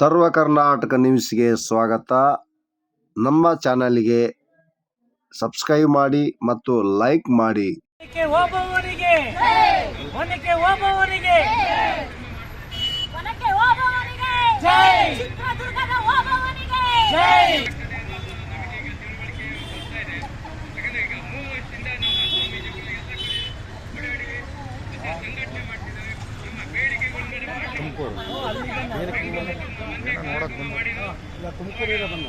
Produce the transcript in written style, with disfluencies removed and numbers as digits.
ಸರ್ವ ಕರ್ನಾಟಕ ನ್ಯೂಸ್ಗೆ ಸ್ವಾಗತ. ನಮ್ಮ ಚಾನಲ್ಗೆ ಸಬ್ಸ್ಕ್ರೈಬ್ ಮಾಡಿ ಮತ್ತು ಲೈಕ್ ಮಾಡಿ. ತುಮಕೂರಿಗೆ ಬಂದ